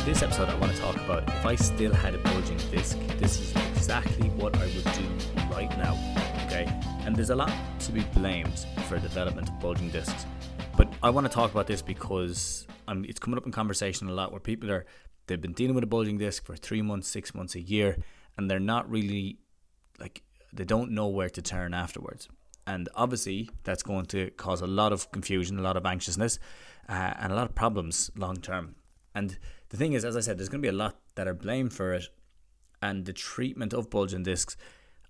this episode, I want to talk about if I still had a bulging disc, this is exactly what I would do right now, okay? And there's a lot to be blamed for the development of bulging discs, but I want to talk about this because it's coming up in conversation a lot where they've been dealing with a bulging disc for 3 months, 6 months, a year, and they're not really, they don't know where to turn afterwards. And obviously, that's going to cause a lot of confusion, a lot of anxiousness, and a lot of problems long term. And the thing is, as I said, there's going to be a lot that are blamed for it. And the treatment of bulging discs,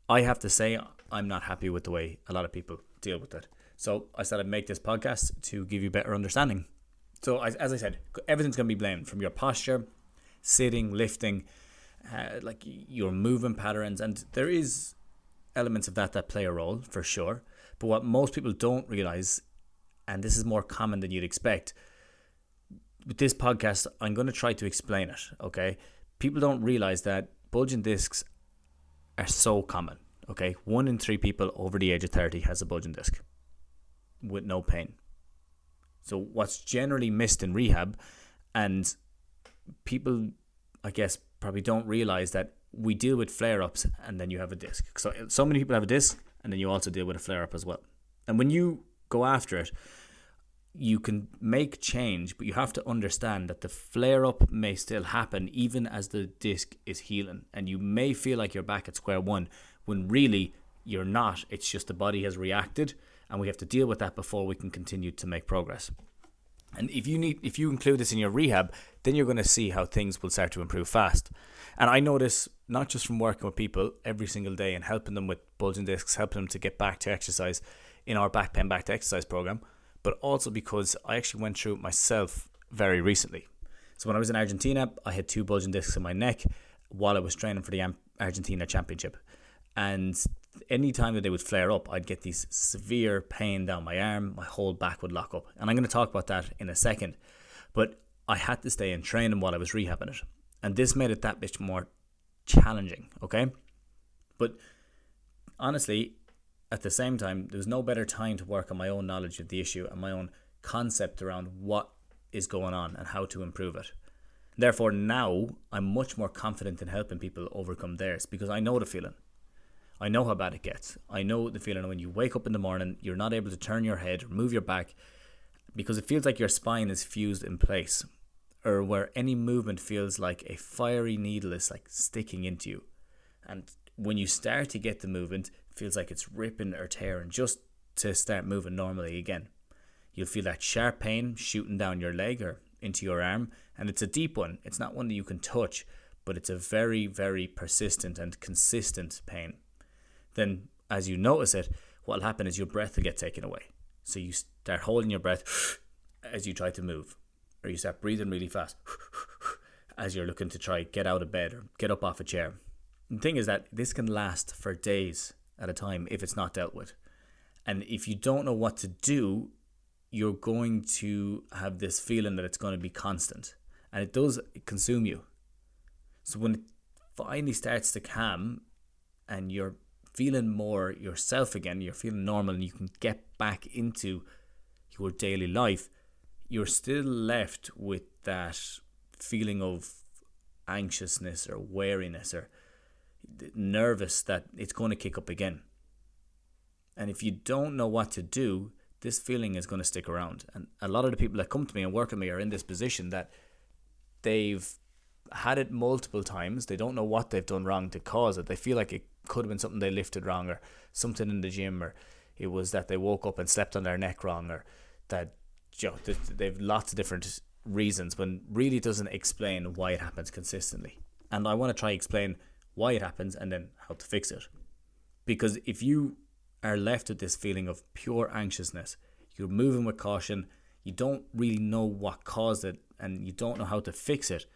I have to say, I'm not happy with the way a lot of people deal with it. So I said I'd make this podcast to give you better understanding. So as I said, everything's going to be blamed, from your posture, sitting, lifting, your movement patterns. And there is elements of that play a role for sure. But what most people don't realize, and this is more common than you'd expect, with this podcast, I'm going to try to explain it, okay? People don't realize that bulging discs are so common, okay? 1 in 3 people over the age of 30 has a bulging disc with no pain. So what's generally missed in rehab, and people, I guess, probably don't realize that we deal with flare-ups and then you have a disc. So many people have a disc and then you also deal with a flare-up as well. And when you go after it, you can make change, but you have to understand that the flare-up may still happen even as the disc is healing. And you may feel like you're back at square one when really you're not. It's just the body has reacted and we have to deal with that before we can continue to make progress. And if you include this in your rehab, then you're going to see how things will start to improve fast. And I know this not just from working with people every single day and helping them with bulging discs, helping them to get back to exercise in our Back Pain Back to Exercise program, but also because I actually went through it myself very recently. So when I was in Argentina, I had 2 bulging discs in my neck while I was training for the Argentina Championship. And any time that they would flare up, I'd get these severe pain down my arm, my whole back would lock up. And I'm going to talk about that in a second. But I had to stay in training while I was rehabbing it. And this made it that bit more challenging, okay? But honestly, at the same time, there was no better time to work on my own knowledge of the issue and my own concept around what is going on and how to improve it. Therefore, now I'm much more confident in helping people overcome theirs because I know the feeling. I know how bad it gets. I know the feeling when you wake up in the morning, you're not able to turn your head or move your back because it feels like your spine is fused in place, or where any movement feels like a fiery needle is like sticking into you. And when you start to get the movement, it feels like it's ripping or tearing just to start moving normally again. You'll feel that sharp pain shooting down your leg or into your arm, and it's a deep one. It's not one that you can touch, but it's a very, very persistent and consistent pain. Then as you notice it, what will happen is your breath will get taken away. So you start holding your breath as you try to move, or you start breathing really fast as you're looking to try get out of bed or get up off a chair. The thing is that this can last for days at a time if it's not dealt with. And if you don't know what to do, you're going to have this feeling that it's going to be constant. And it does consume you. So when it finally starts to calm and you're feeling more yourself again, you're feeling normal and you can get back into your daily life, you're still left with that feeling of anxiousness or wariness or nervous that it's going to kick up again. And if you don't know what to do, this feeling is going to stick around. And a lot of the people that come to me and work with me are in this position that they've had it multiple times. They don't know what they've done wrong to cause it. They feel like it could have been something they lifted wrong, or something in the gym, or it was that they woke up and slept on their neck wrong, or that they've lots of different reasons, when really it doesn't explain why it happens consistently. And I want to try explain why it happens and then how to fix it. Because if you are left with this feeling of pure anxiousness, you're moving with caution, you don't really know what caused it, and you don't know how to fix it.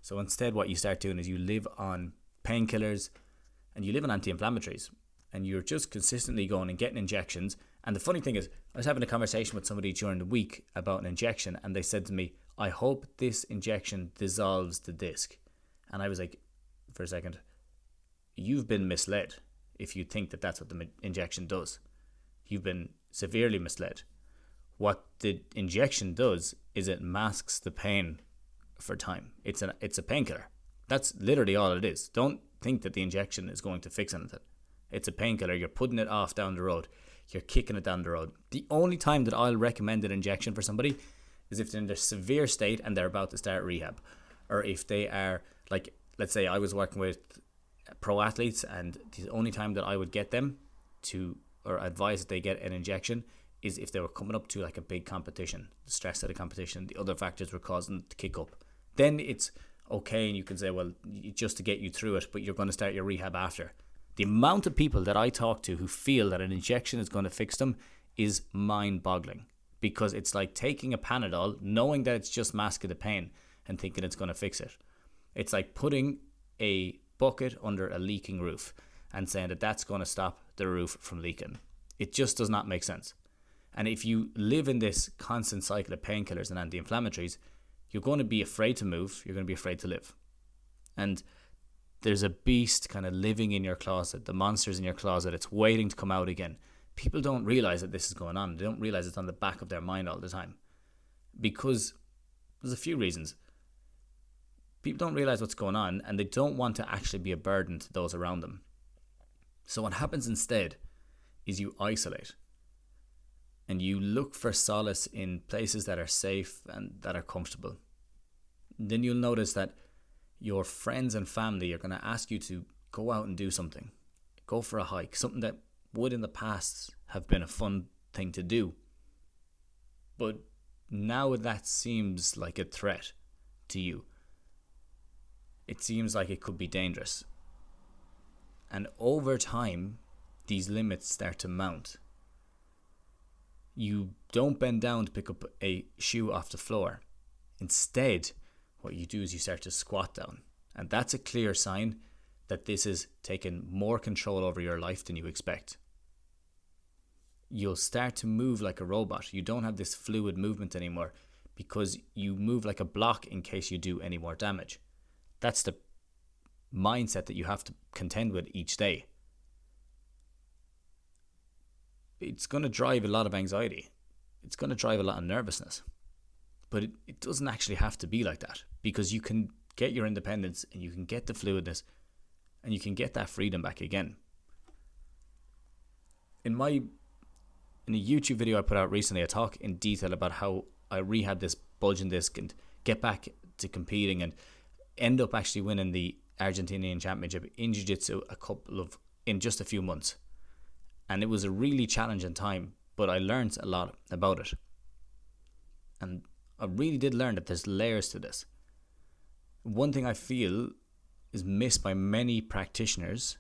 So instead what you start doing is you live on painkillers and you live on anti-inflammatories, and you're just consistently going and getting injections. And the funny thing is, I was having a conversation with somebody during the week about an injection, and they said to me, I hope this injection dissolves the disc. And I was like, for a second, you've been misled if you think that that's what the injection does. You've been severely misled. What the injection does is it masks the pain for time. It's a painkiller. That's literally all it is. Don't think that the injection is going to fix anything. It's a painkiller. You're putting it off down the road. You're kicking it down the road. The only time that I'll recommend an injection for somebody is if they're in their severe state and they're about to start rehab. Or if they are, like, let's say I was working with pro athletes, and the only time that I would get them to, or advise that they get an injection, is if they were coming up to like a big competition, the stress of the competition, the other factors were causing them to kick up. Then it's okay, and you can say, well, just to get you through it, but you're going to start your rehab after. The amount of people that I talk to who feel that an injection is going to fix them is mind-boggling, because it's like taking a Panadol, knowing that it's just masking the pain, and thinking it's going to fix it. It's like putting a bucket under a leaking roof and saying that that's going to stop the roof from leaking. It just does not make sense. And if you live in this constant cycle of painkillers and anti-inflammatories, you're going to be afraid to move. You're going to be afraid to live. And there's a beast kind of living in your closet. The monster's in your closet. It's waiting to come out again. People don't realize that this is going on. They don't realize it's on the back of their mind all the time. Because there's a few reasons. People don't realize what's going on, and they don't want to actually be a burden to those around them. So what happens instead is you isolate. And you look for solace in places that are safe and that are comfortable. Then you'll notice that your friends and family are going to ask you to go out and do something. Go for a hike, something that would in the past have been a fun thing to do. But now that seems like a threat to you. It seems like it could be dangerous. And over time, these limits start to mount. You don't bend down to pick up a shoe off the floor. Instead, what you do is you start to squat down. And that's a clear sign that this is taking more control over your life than you expect. You'll start to move like a robot. You don't have this fluid movement anymore because you move like a block in case you do any more damage. That's the mindset that you have to contend with each day. It's going to drive a lot of anxiety. It's going to drive a lot of nervousness. But it doesn't actually have to be like that, because you can get your independence and you can get the fluidness and you can get that freedom back again. In a YouTube video I put out recently, I talk in detail about how I rehab this bulging disc and get back to competing and end up actually winning the Argentinian Championship in Jiu-Jitsu in just a few months. And it was a really challenging time, but I learned a lot about it. And I really did learn that there's layers to this. One thing I feel is missed by many practitioners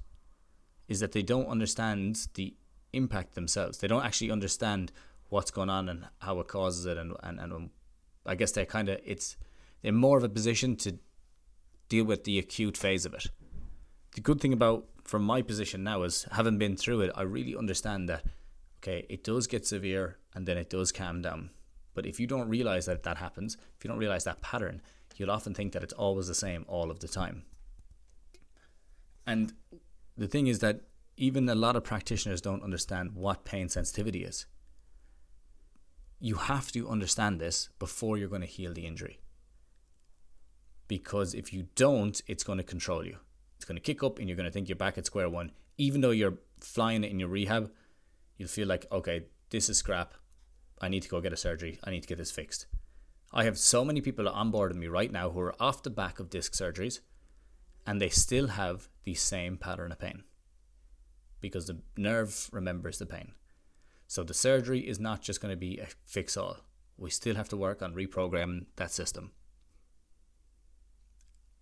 is that they don't understand the impact themselves. They don't actually understand what's going on and how it causes it. And I guess they're in more of a position to deal with the acute phase of it. The good thing from my position now is, having been through it, I really understand that, okay, it does get severe and then it does calm down. But if you don't realize that happens, if you don't realize that pattern, you'll often think that it's always the same all of the time. And the thing is that even a lot of practitioners don't understand what pain sensitivity is. You have to understand this before you're going to heal the injury. Because if you don't, it's going to control you. It's going to kick up and you're going to think you're back at square one. Even though you're flying it in your rehab, you'll feel like, okay, this is scrap. I need to go get a surgery. I need to get this fixed. I have so many people on board with me right now who are off the back of disc surgeries, and they still have the same pattern of pain because the nerve remembers the pain. So the surgery is not just going to be a fix-all. We still have to work on reprogramming that system.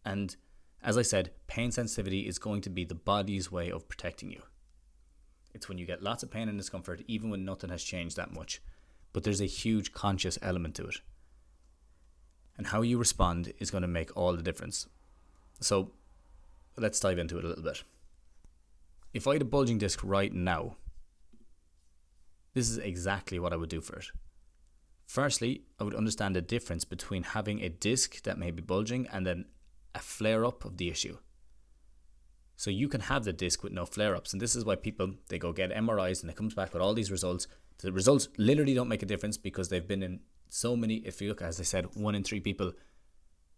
And as I said, pain sensitivity is going to be the body's way of protecting you. It's when you get lots of pain and discomfort, even when nothing has changed that much. But there's a huge conscious element to it. And how you respond is going to make all the difference. So let's dive into it a little bit. If I had a bulging disc right now, this is exactly what I would do for it. Firstly, I would understand the difference between having a disc that may be bulging and then a flare-up of the issue. So you can have the disc with no flare-ups, and this is why people, they go get MRIs and it comes back with all these results. The results literally don't make a difference because they've been in so many, if you look, as I said, 1 in 3 people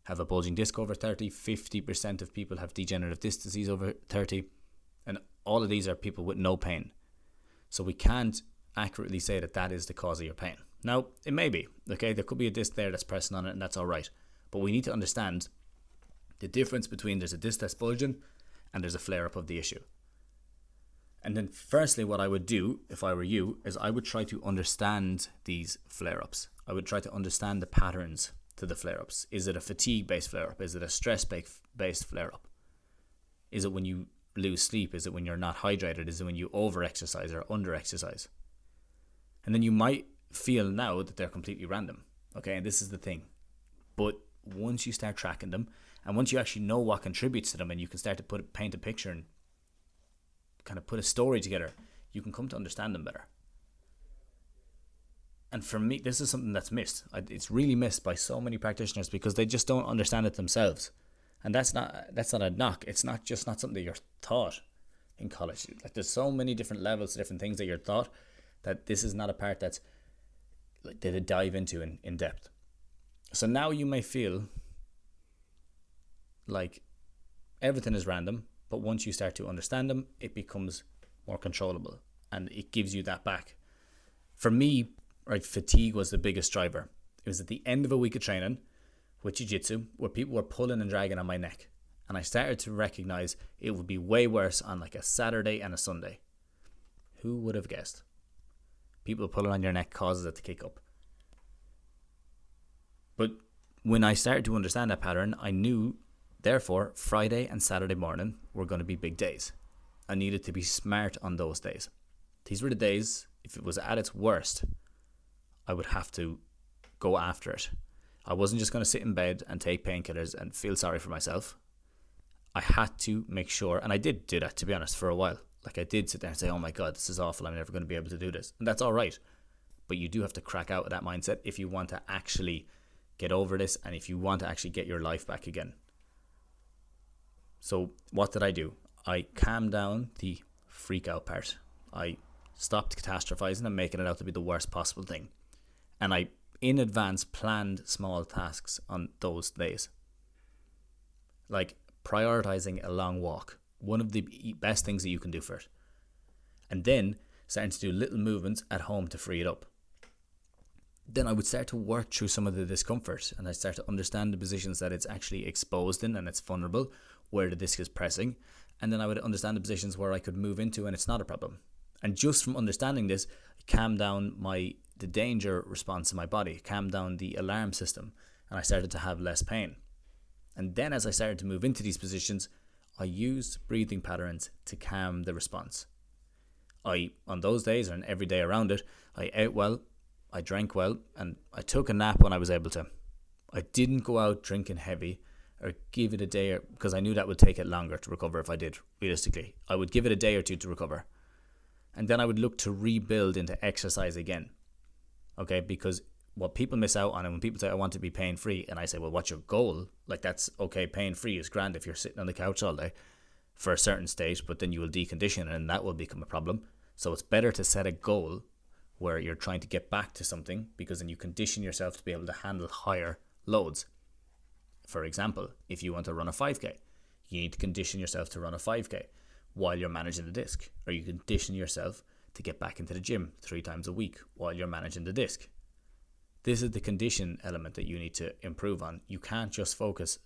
have a bulging disc over 30, 50% of people have degenerative disc disease over 30, and all of these are people with no pain. So we can't accurately say that that is the cause of your pain. Now, it may be, okay, there could be a disc there that's pressing on it, and that's all right. But we need to understand the difference between there's a disc that's bulging and there's a flare-up of the issue. And then firstly, what I would do if I were you is I would try to understand these flare-ups. I would try to understand the patterns to the flare-ups. Is it a fatigue-based flare-up? Is it a stress-based flare-up? Is it when you lose sleep? Is it when you're not hydrated? Is it when you over-exercise or under-exercise? And then you might feel now that they're completely random. Okay, and this is the thing. But once you start tracking them, and once you actually know what contributes to them, and you can start to paint a picture and kind of put a story together, you can come to understand them better. And for me, this is something that's missed. It's really missed by so many practitioners because they just don't understand it themselves. And that's not a knock. It's not something that you're taught in college. Like, there's so many different levels, different things that you're taught, that this is not a part that's like they dive into in depth. So now you may feel like everything is random, but once you start to understand them, it becomes more controllable and it gives you that back. For me, right, fatigue was the biggest driver. It was at the end of a week of training with jiu-jitsu where people were pulling and dragging on my neck, and I started to recognize it would be way worse on like a Saturday and a Sunday. Who would have guessed? People pulling on your neck causes it to kick up. But when I started to understand that pattern, I knew, therefore, Friday and Saturday morning were going to be big days. I needed to be smart on those days. These were the days, if it was at its worst, I would have to go after it. I wasn't just going to sit in bed and take painkillers and feel sorry for myself. I had to make sure, and I did do that, to be honest, for a while. Like, I did sit there and say, oh my God, this is awful, I'm never going to be able to do this. And that's all right. But you do have to crack out of that mindset if you want to actually get over this and if you want to actually get your life back again. So what did I do? I calmed down the freak out part. I stopped catastrophizing and making it out to be the worst possible thing. And I, in advance, planned small tasks on those days. Like prioritizing a long walk. One of the best things that you can do for it. And then starting to do little movements at home to free it up. Then I would start to work through some of the discomfort, and I start to understand the positions that it's actually exposed in and it's vulnerable, where the disc is pressing. And then I would understand the positions where I could move into and it's not a problem. And just from understanding this, I calmed down the danger response in my body, calmed down the alarm system, and I started to have less pain. And then as I started to move into these positions, I used breathing patterns to calm the response. On those days and every day around it, I ate well, I drank well, and I took a nap when I was able to. I didn't go out drinking heavy or give it a day, because I knew that would take it longer to recover if I did, realistically. I would give it a day or two to recover. And then I would look to rebuild into exercise again. Okay, because what people miss out on, and when people say, I want to be pain-free, and I say, well, what's your goal? Like, that's okay, pain-free is grand if you're sitting on the couch all day for a certain state, but then you will decondition and that will become a problem. So it's better to set a goal where you're trying to get back to something, because then you condition yourself to be able to handle higher loads. For example, if you want to run a 5K, you need to condition yourself to run a 5K while you're managing the disc, or you condition yourself to get back into the gym 3 times a week while you're managing the disc. This is the condition element that you need to improve on. You can't just focus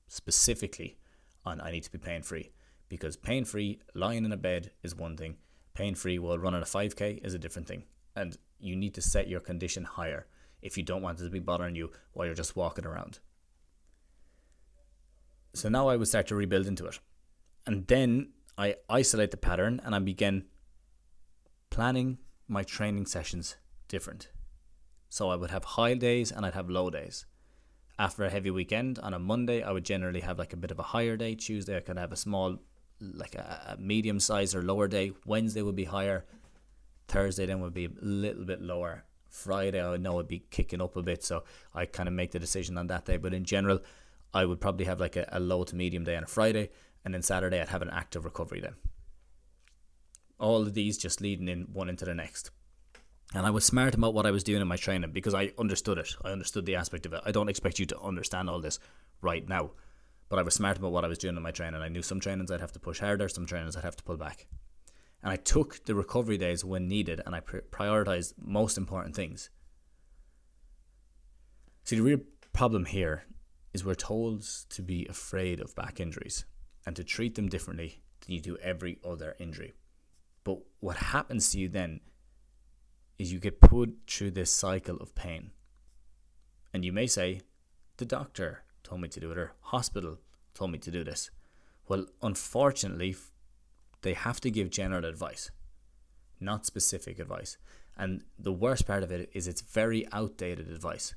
specifically on I need to be pain-free, because pain-free lying in a bed is one thing. Pain-free while running a 5K is a different thing. And you need to set your condition higher if you don't want it to be bothering you while you're just walking around. So now I would start to rebuild into it. And then I isolate the pattern and I began planning my training sessions different. So I would have high days and I'd have low days. After a heavy weekend, on a Monday, I would generally have like a bit of a higher day. Tuesday, I could have a small, like a medium size or lower day. Wednesday would be higher. Thursday then would be a little bit lower. Friday, I know I'd be kicking up a bit, so I kind of make the decision on that day. But in general, I would probably have like a low to medium day on a Friday, and then Saturday I'd have an active recovery day. All of these just leading in one into the next. And I was smart about what I was doing in my training because I understood it. I understood the aspect of it. I don't expect you to understand all this right now. But I was smart about what I was doing in my training. I knew some trainings I'd have to push harder, some trainings I'd have to pull back. And I took the recovery days when needed, and I prioritized most important things. See, the real problem here is we're told to be afraid of back injuries and to treat them differently than you do every other injury. But what happens to you then is you get put through this cycle of pain. And you may say, the doctor told me to do it, or hospital told me to do this. Well, unfortunately, they have to give general advice, not specific advice. And the worst part of it is it's very outdated advice.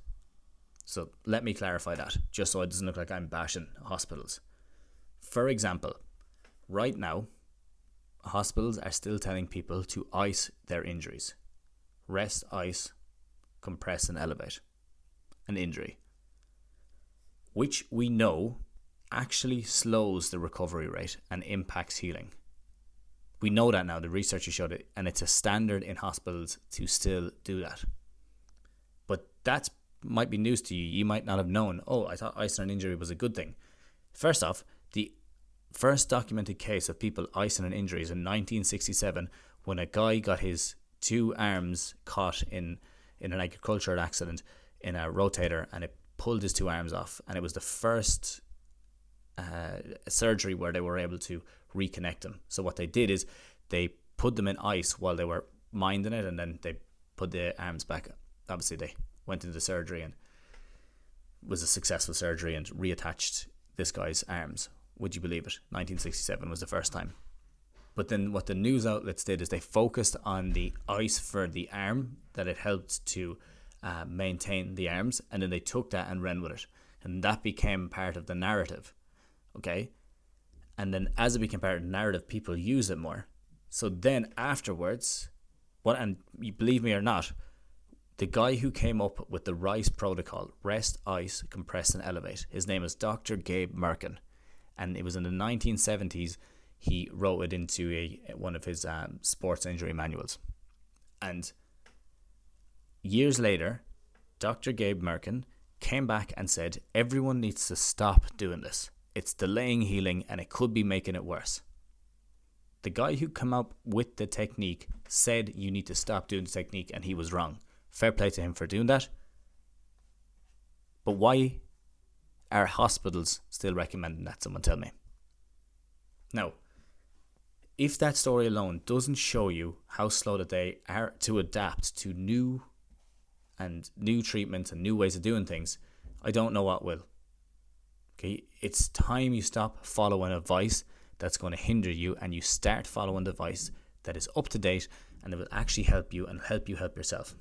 So let me clarify that, just so it doesn't look like I'm bashing hospitals. For example, right now, hospitals are still telling people to ice their injuries. Rest, ice, compress and elevate an injury, which we know actually slows the recovery rate and impacts healing. We know that now, the research has showed it, and it's a standard in hospitals to still do that. But that might be news to you. You might not have known, I thought icing an injury was a good thing. First off, the first documented case of people icing an injury is in 1967 when a guy got his two arms caught in an agricultural accident in a rotator, and it pulled his two arms off, and it was the first surgery where they were able to reconnect them. So what they did is they put them in ice while they were minding it, and then they put the arms back. Obviously they went into the surgery and it was a successful surgery and reattached this guy's arms. Would you believe it? 1967 was the first time. But then what the news outlets did is they focused on the ice for the arm, that it helped to maintain the arms, and then they took that and ran with it, and that became part of the narrative. Okay, and then as it became part of the narrative, people use it more. So then afterwards, and you believe me or not, the guy who came up with the RICE protocol, rest, ice, compress and elevate, his name is Dr. Gabe Merkin, and it was in the 1970s he wrote it into one of his sports injury manuals. And years later, Dr. Gabe Merkin came back and said, everyone needs to stop doing this. It's delaying healing and it could be making it worse. The guy who came up with the technique said you need to stop doing the technique, and he was wrong. Fair play to him for doing that. But why are hospitals still recommending that? Someone tell me. Now, if that story alone doesn't show you how slow that they are to adapt to new treatments and new ways of doing things, I don't know what will. Okay, it's time you stop following advice that's going to hinder you, and you start following the advice that is up to date and that will actually help you and help you help yourself.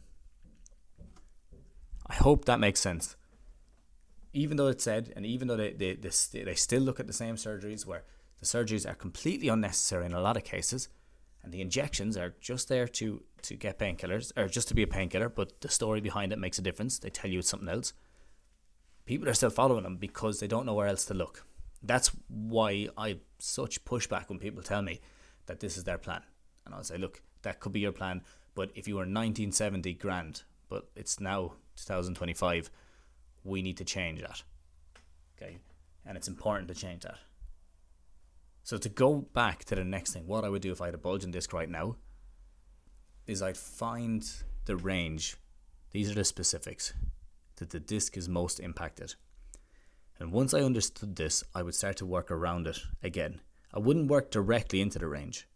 I hope that makes sense. Even though it's said, and even though they still look at the same surgeries where the surgeries are completely unnecessary in a lot of cases, and the injections are just there to get painkillers, or just to be a painkiller, but the story behind it makes a difference. They tell you it's something else. People are still following them because they don't know where else to look. That's why I such pushback when people tell me that this is their plan. And I'll say, look, that could be your plan, but if you were 1970, grand, but it's now 2025, we need to change that. Okay, and it's important to change that. So to go back to the next thing, what I would do if I had a bulging disc right now is I'd find the range. These are the specifics that the disc is most impacted. And once I understood this, I would start to work around it again. I wouldn't work directly into the range,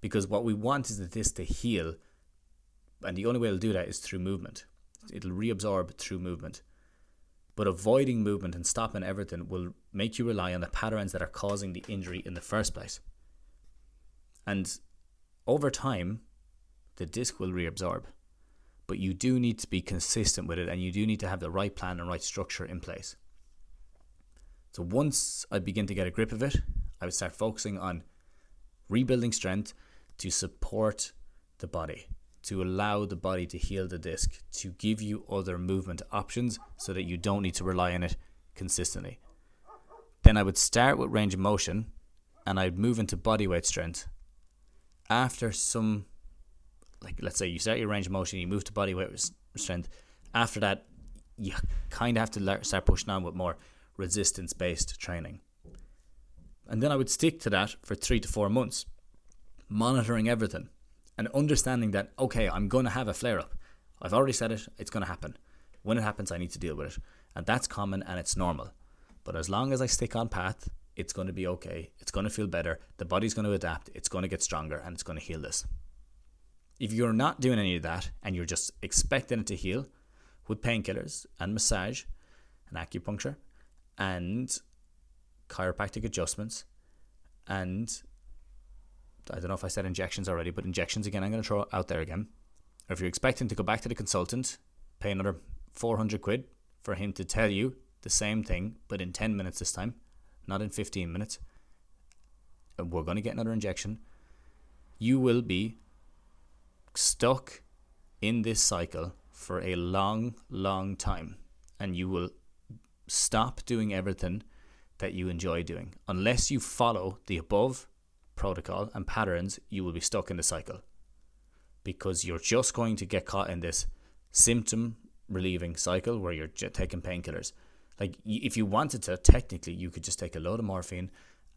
because what we want is the disc to heal, and the only way it'll do that is through movement. It'll reabsorb through movement. But avoiding movement and stopping everything will make you rely on the patterns that are causing the injury in the first place. And over time, the disc will reabsorb. But you do need to be consistent with it, and you do need to have the right plan and right structure in place. So once I begin to get a grip of it, I would start focusing on rebuilding strength to support the body, to allow the body to heal the disc, to give you other movement options so that you don't need to rely on it consistently. Then I would start with range of motion, and I'd move into bodyweight strength. After some, let's say you start your range of motion, you move to bodyweight strength. After that, you kind of have to start pushing on with more resistance-based training. And then I would stick to that for 3 to 4 months, monitoring everything and understanding that, okay, I'm going to have a flare-up. I've already said it, it's going to happen. When it happens, I need to deal with it. And that's common and it's normal. But as long as I stick on path, it's going to be okay. It's going to feel better. The body's going to adapt. It's going to get stronger and it's going to heal this. If you're not doing any of that and you're just expecting it to heal with painkillers and massage and acupuncture and chiropractic adjustments and I don't know if I said injections already, but injections again, I'm going to throw out there again. Or if you're expecting to go back to the consultant, pay another 400 quid for him to tell you the same thing, but in 10 minutes this time, not in 15 minutes, and we're going to get another injection, you will be stuck in this cycle for a long, long time. And you will stop doing everything that you enjoy doing. Unless you follow the above protocol and patterns, you will be stuck in the cycle. Because you're just going to get caught in this symptom relieving cycle where you're taking painkillers. Like, if you wanted to, technically, you could just take a load of morphine.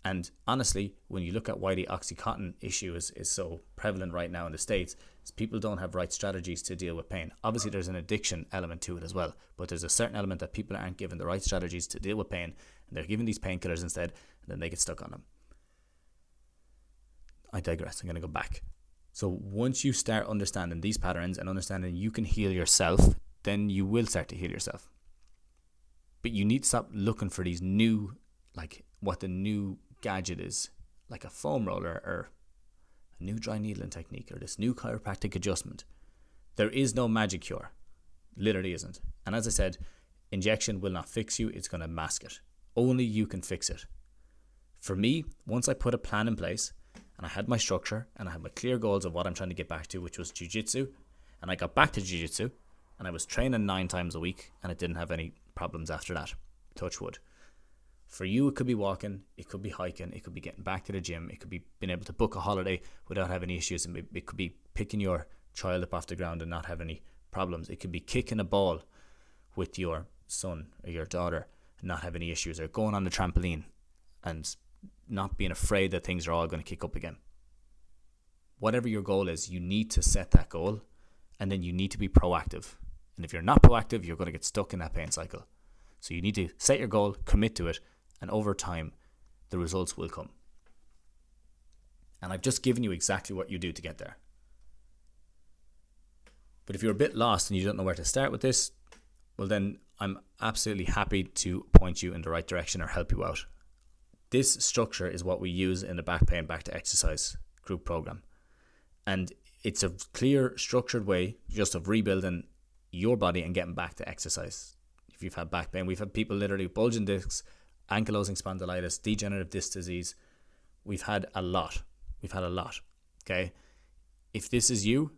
And honestly, when you look at why the Oxycontin issue is so prevalent right now in the States, is people don't have right strategies to deal with pain. Obviously, there's an addiction element to it as well. But there's a certain element that people aren't given the right strategies to deal with pain. And they're given these painkillers instead, and then they get stuck on them. I digress. I'm going to go back. So once you start understanding these patterns and understanding you can heal yourself, then you will start to heal yourself. But you need to stop looking for these new, like what the new gadget is, like a foam roller or a new dry needling technique or this new chiropractic adjustment. There is no magic cure. Literally isn't. And as I said, injection will not fix you. It's going to mask it. Only you can fix it. For me, once I put a plan in place and I had my structure and I had my clear goals of what I'm trying to get back to, which was jiu-jitsu, and I got back to jiu-jitsu and I was training 9 times a week and I didn't have any problems after that. Touch wood. For you, it could be walking, it could be hiking, it could be getting back to the gym, it could be being able to book a holiday without having any issues, and it could be picking your child up off the ground and not having any problems. It could be kicking a ball with your son or your daughter and not have any issues, or going on the trampoline and not being afraid that things are all going to kick up again. Whatever your goal is, you need to set that goal, and then you need to be proactive. And if you're not proactive, you're going to get stuck in that pain cycle. So you need to set your goal, commit to it, and over time, the results will come. And I've just given you exactly what you do to get there. But if you're a bit lost and you don't know where to start with this, well then I'm absolutely happy to point you in the right direction or help you out. This structure is what we use in the Back Pain Back to Exercise group program. And it's a clear, structured way just of rebuilding your body and getting back to exercise. If you've had back pain, we've had people literally with bulging discs, ankylosing spondylitis, degenerative disc disease. We've had a lot. Okay. If this is you,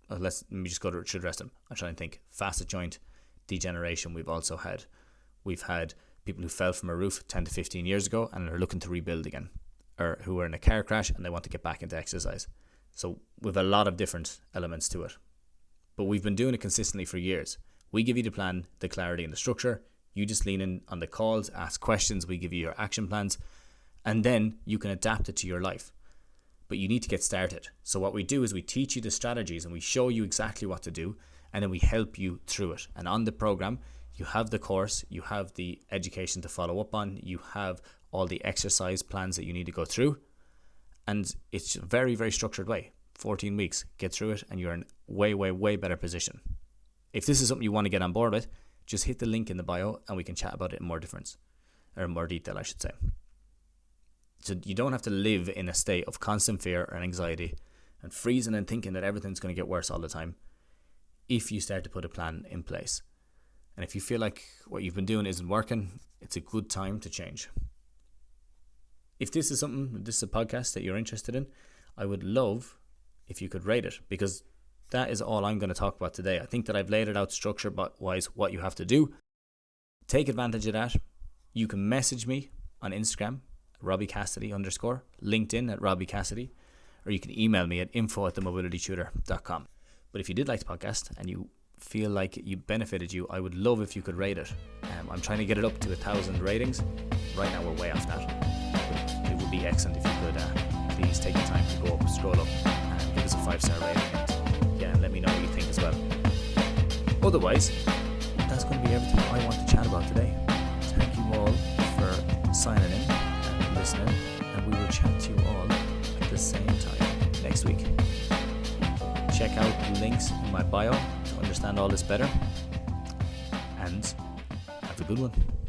let me just go to the rest of them. I'm trying to think. Facet joint degeneration. We've had people who fell from a roof 10 to 15 years ago and are looking to rebuild again, or who were in a car crash and they want to get back into exercise. So we've a lot of different elements to it. But we've been doing it consistently for years. We give you the plan, the clarity and the structure. You just lean in on the calls, ask questions. We give you your action plans, and then you can adapt it to your life. But you need to get started. So what we do is we teach you the strategies and we show you exactly what to do, and then we help you through it. And on the program, you have the course, you have the education to follow up on, you have all the exercise plans that you need to go through. And it's a very, very structured way. 14 weeks, get through it, and you're in way, way, way better position. If this is something you want to get on board with, just hit the link in the bio and we can chat about it in more detail, I should say. So you don't have to live in a state of constant fear and anxiety and freezing and thinking that everything's going to get worse all the time if you start to put a plan in place. And if you feel like what you've been doing isn't working, it's a good time to change. If this is a podcast that you're interested in, I would love if you could rate it, because that is all I'm going to talk about today. I think that I've laid it out structure-wise what you have to do. Take advantage of that. You can message me on Instagram, @RobbieCassidy_, LinkedIn @RobbieCassidy, or you can email me at info@themobilitytutor.com. But if you did like the podcast and you feel like it benefited you, I would love if you could rate it. I'm trying to get it up to 1,000 ratings. Right now we're way off that. But it would be excellent if you could please take the time to go up, scroll up, and give us a 5-star rating. And let me know what you think as well. Otherwise, that's going to be everything I want to chat about today. Thank you all for signing in and listening, and we will chat to you all at the same time next week. Check out the links in my bio to understand all this better, and have a good one.